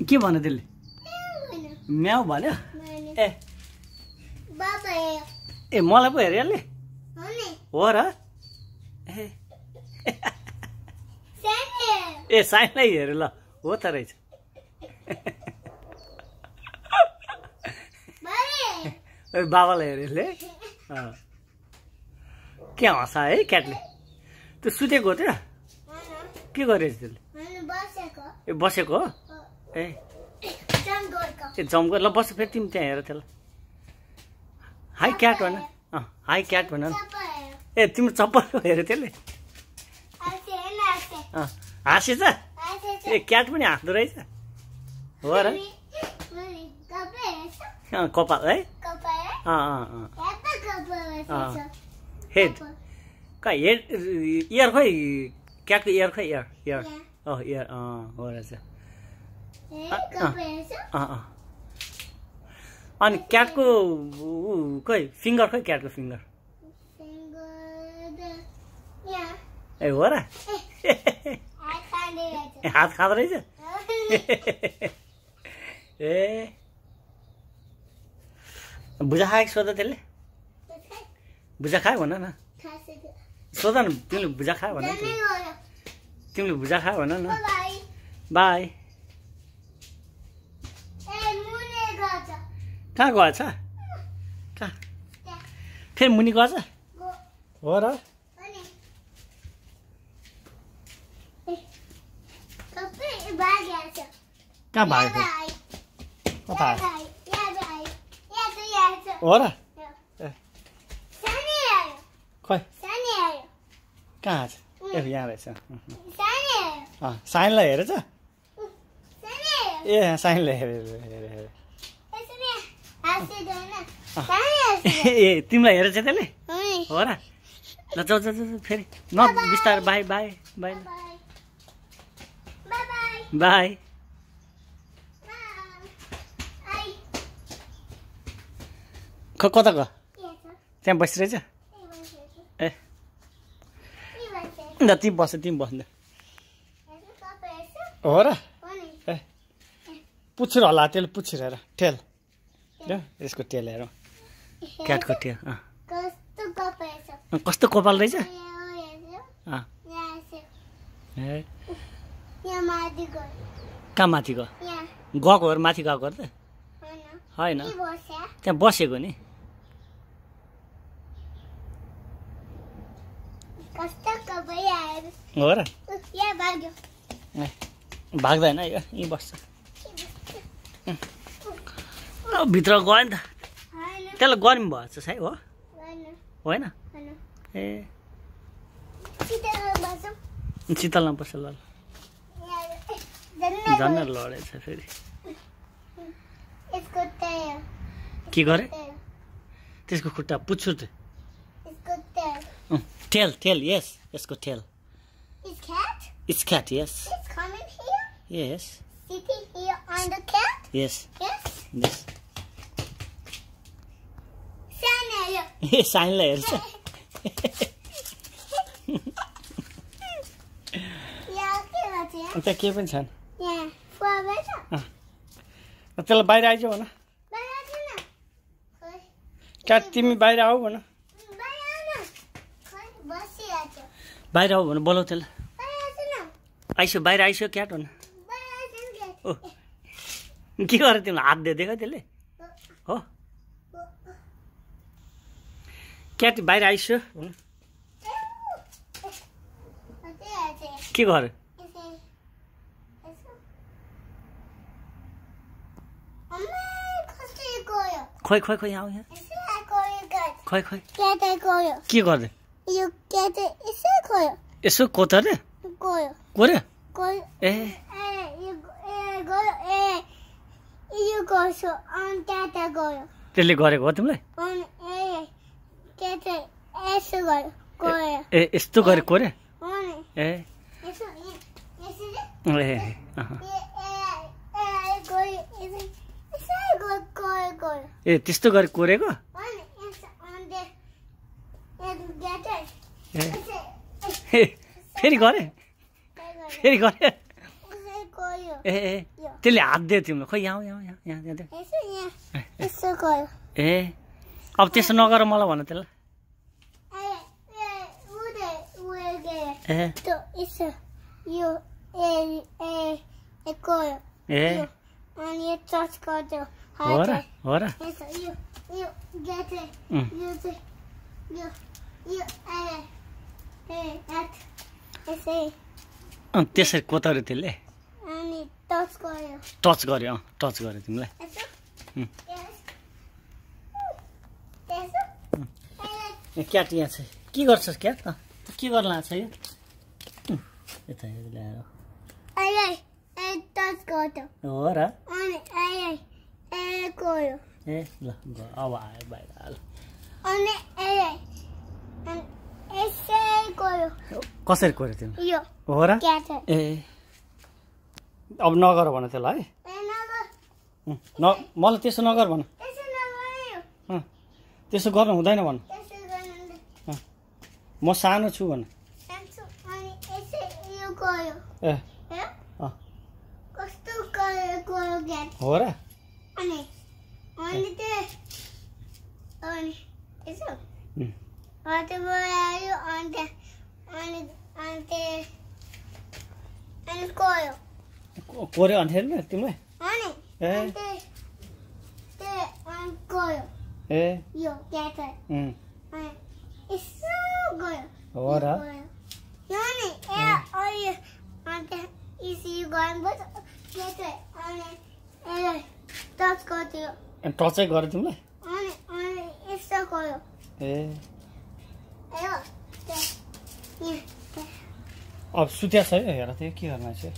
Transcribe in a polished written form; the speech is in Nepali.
के भन्यो त्यसले म्याउ भन्यो ए ए मलाई पो हेऱ्यो यसले हो र ए साइनलाई हेऱ्यो ल हो त रहेछ बाबालाई हेऱ्यो यसले के हँसा है क्याटले त्यो सुतेको हो त्यो के गरेछ त्यसले ए बसेको हो ए जम्गर ल बस फेरि तिमी त्यहाँ हेर त्यसलाई हाई क्याट भन हाई क्याट भन ए तिम्रो चप्पल हेऱ्यो त्यसले हाँसेछ ए क्याट पनि हाँस्दो रहेछ हो र कपाल है हेड खै हेड इयर खोइ क्याटको इयर खोइ इयर इयर इयर हो रहेछ अनि क्याटको खोइ फिङ्गर खोइ क्याटको फिङ्गर ए हो र हात खाँदो रहेछ ए भुजा खाएको सोध त्यसले भुजा खायो भन न सोध न तिमीले भुजा खायो भन तिमीले भुजा खायो भन न बाई कहाँ गएछ कहाँ फेरि मुनि गएछ हो र कहाँ भागेको कता हो र खै कहाँ छ ए यहाँ रहेछ साइनलाई हेरेछ ए साइनलाई हेरे ए तिमीलाई हेरेछ त्यसले हो र ल जाऊ जाऊ जाऊ फेरि न बिस्तारै बाई बाई बाई बाई कता गयो त्यहाँ बसिरहेछ ए ल तिमी बस तिमी बस्नु हो र ए पुच्छर होला त्यसले पुच्छर हेर टेल यसको टेल हेर क्याटको टेल कस्तो कपाल रहेछ ए कहाँ माथि गयो गएको हो माथि गएको त होइन त्यहाँ बसेको नि हो र भाग्दैन यहीँ बस्छ भित्र गयो नि त त्यसलाई गर्मी भएछ है हो होइन ए शीतलमा बस्छ ल झन् लडेछ फेरि के गरे त्यसको खुट्टा पुच्छुर टेल टेल यस यसको tail It's cat, yes. It's coming here? Yes. Sitting here on the cat? Yes. Yes? Yes. Sign layers. त्यहाँ के पनि छन् त्यसलाई बाहिर आइज भन क्याट तिमी बाहिर आऊ भन बाहिर आऊ भन बोलाऊ त्यसलाई आइसो बाहिर आइसो क्याट भन ओ के गरे तिमीलाई हात दिएको त्यसले हो क्याट बाहिर आइसो भन के गरे खोइ खोइ खोइ आऊ यहाँ खोइ खोइ के गर्दै यसो कोतरे कोरे ए त्यसले गरेको हो तिमीलाई ए यस्तो गरे कोरे ए ए त्यस्तो गरे कोरेको फेरि गरे फेरि गरे ए त्यसले हात दियो तिमीलाई खोइ यहाँ यहाँ यहाँ यहाँ यहाँ यसो यहाँ यसो गयो ए अब त्यसो नगर मलाई भन त्यसलाई ए तो यसो यो गयो ए अनि यो टच गर्यो हो र यसो यो गेट यो चाहिँ यो यसै त्यसरी कोतार्यो त्यसले अनि टच गर्यो टच गर्यो टच गर्यो तिमीलाई क्याट यहाँ छ के गर्छस् क्याट के गर्न लाग्छ यो यता ल्याएर टच गर्यो हो र अनि गयो ए ल अब आयो बाहिर हाल अनि यसै गयो कसरी कोर्यो तिमी यो हो र क्याट ए अब नगर भन त्यसलाई है मलाई त्यसो नगर भन त्यसो गर्नु हुँदैन भन म सानो छु भन ए हो र कोर्यो अन्थेर न तिमीलाई ए हो र टचै गर्यो तिमीलाई ए अब सुत्या छ है हेर त्यो के गर्न चाहिँ